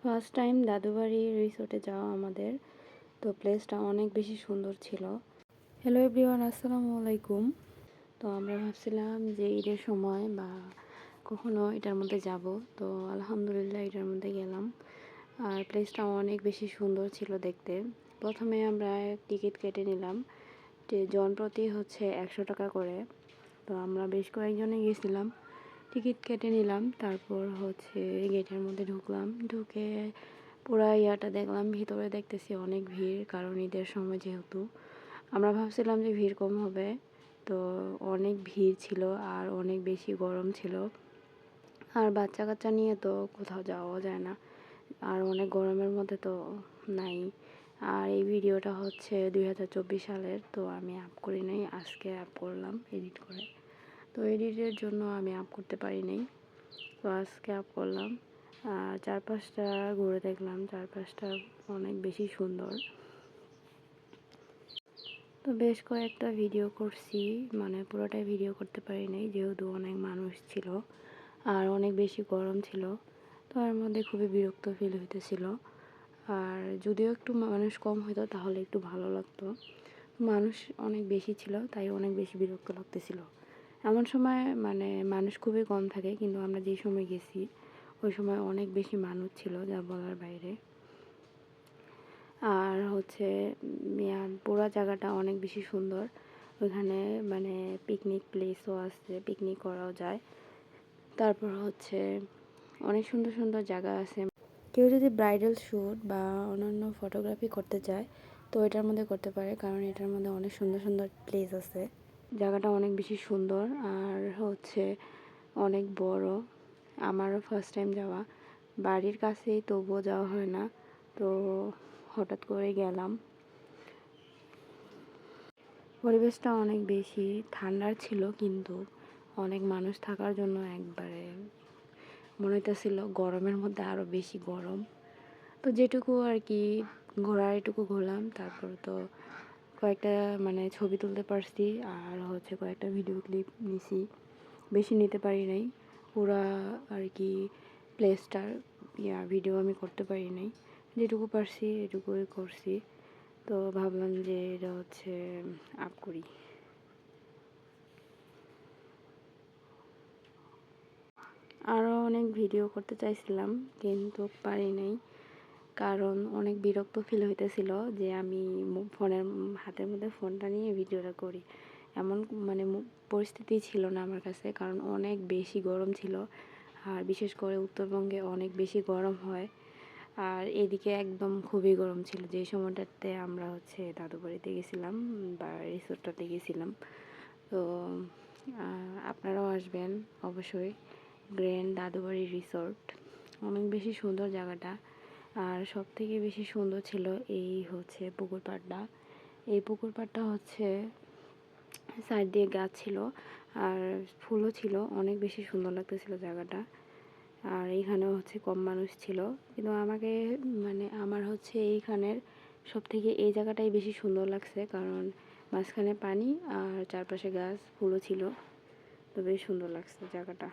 First time Dadubari রিসোর্টে যাওয়া আমাদের। তো প্লেসটা অনেক বেশি সুন্দর ছিল। হ্যালো এভরিওয়ান, আসসালামু আলাইকুম। তো আমরা ভাবছিলাম যে ঈদের সময় বা কখনো এটার মধ্যে যাব, তো আলহামদুলিল্লাহ এটার মধ্যে গেলাম। আর প্লেসটা অনেক বেশি সুন্দর ছিল দেখতে। প্রথমে আমরা টিকিট কেটে নিলাম, যে জন প্রতি হচ্ছে 100 টাকা করে। তো আমরা বেশ কয়েকজনে গেছিলাম, টিকিট কেটে নিলাম। তারপর হচ্ছে গেটের মধ্যে ঢুকলাম, ঢুকে পুরা ইয়াটা দেখলাম। ভিতরে দেখতেছি অনেক ভিড়, কারণ ঈদের সময় যেহেতু। আমরা ভাবছিলাম যে ভিড় কম হবে, তো অনেক ভিড় ছিল আর অনেক বেশি গরম ছিল। আর বাচ্চা কাচ্চা নিয়ে তো কোথাও যাওয়া যায় না, আর অনেক গরমের মধ্যে তো নাই। আর এই ভিডিওটা হচ্ছে 2024 সালের, তো আমি আপ করি নাই, আজকে আপ করলাম এডিট করে। তো এডিটের জন্য আমি আপ করতে পারি নাই, তো আজকে আপ করলাম। আর চারপাশটা ঘুরে দেখলাম, চারপাশটা অনেক বেশি সুন্দর। তো বেশ কয়েকটা ভিডিও করছি, মানে পুরোটাই ভিডিও করতে পারি নাই যেহেতু অনেক মানুষ ছিল আর অনেক বেশি গরম ছিল। তো এর মধ্যে খুবই বিরক্ত ফিল হইতেছিল। আর যদিও একটু মানুষ কম হতো তাহলে একটু ভালো লাগতো। মানুষ অনেক বেশি ছিল, তাই অনেক বেশি বিরক্ত লাগতেছিল। এমন সময় মানে মানুষ খুবই কম থাকে, কিন্তু আমরা যে সময় গেছি ওই সময় অনেক বেশি মানুষ ছিল, যা বলার বাইরে। আর হচ্ছে পুরো জায়গাটা অনেক বেশি সুন্দর। ওইখানে মানে পিকনিক প্লেসও আছে, পিকনিক করাও যায়। তারপর হচ্ছে অনেক সুন্দর সুন্দর জায়গা আছে। কেউ যদি ব্রাইডাল শ্যুট বা অন্যান্য ফটোগ্রাফি করতে চায় তো এটার মধ্যে করতে পারে, কারণ এটার মধ্যে অনেক সুন্দর সুন্দর প্লেস আছে। জায়গাটা অনেক বেশি সুন্দর আর হচ্ছে অনেক বড়। আমারও ফার্স্ট টাইম যাওয়া, বাড়ির কাছেই তবুও যাওয়া হয় না, তো হঠাৎ করে গেলাম। পরিবেশটা অনেক বেশি ঠান্ডার ছিল, কিন্তু অনেক মানুষ থাকার জন্য একবারে মনে হইতেছিল গরমের মধ্যে আরও বেশি গরম। তো যেটুকু আর কি ঘোরার এটুকু ঘুরলাম। তারপর তো কয়েকটা মানে ছবি তুলতে পারছি আর হচ্ছে কয়েকটা ভিডিও ক্লিপ নিছি, বেশি নিতে পারি নাই। পুরা আর কি প্লেসটার ভিডিও আমি করতে পারি নাই, যেটুকু পারছি এটুকুই করছি। তো ভাবলাম যে এটা হচ্ছে আপ করি। আরও অনেক ভিডিও করতে চাইছিলাম কিন্তু পারি নাই, কারণ অনেক বিরক্ত ফিল হইতেছিল যে আমি ফোনের হাতের মধ্যে ফোনটা নিয়ে ভিডিওটা করি। এমন মানে পরিস্থিতি ছিল না আমার কাছে, কারণ অনেক বেশি গরম ছিল। আর বিশেষ করে উত্তরবঙ্গে অনেক বেশি গরম হয়, আর এদিকে একদম খুবই গরম ছিল যে সময়টাতে আমরা হচ্ছে দাদু বাড়িতে গেছিলাম বা রিসোর্টটাতে গেছিলাম। তো আপনারাও আসবেন অবশ্যই, গ্র্যান্ড দাদুবাড়ি রিসোর্ট। অনেক বেশি সুন্দর জায়গাটা। আর সব থেকে বেশি সুন্দর ছিল এই হচ্ছে পুকুর পাড়টা। এই পুকুর পাড়টা হচ্ছে সাইড দিয়ে গাছ ছিল আর ফুলও ছিল, অনেক বেশি সুন্দর লাগতেছিল জায়গাটা। আর এইখানেও হচ্ছে কম মানুষ ছিল, কিন্তু আমাকে মানে আমার হচ্ছে এইখানের সব থেকে এই জায়গাটাই বেশি সুন্দর লাগছে, কারণ মাঝখানে পানি আর চারপাশে গাছ ফুলও ছিল। তো বেশ সুন্দর লাগছে জায়গাটা।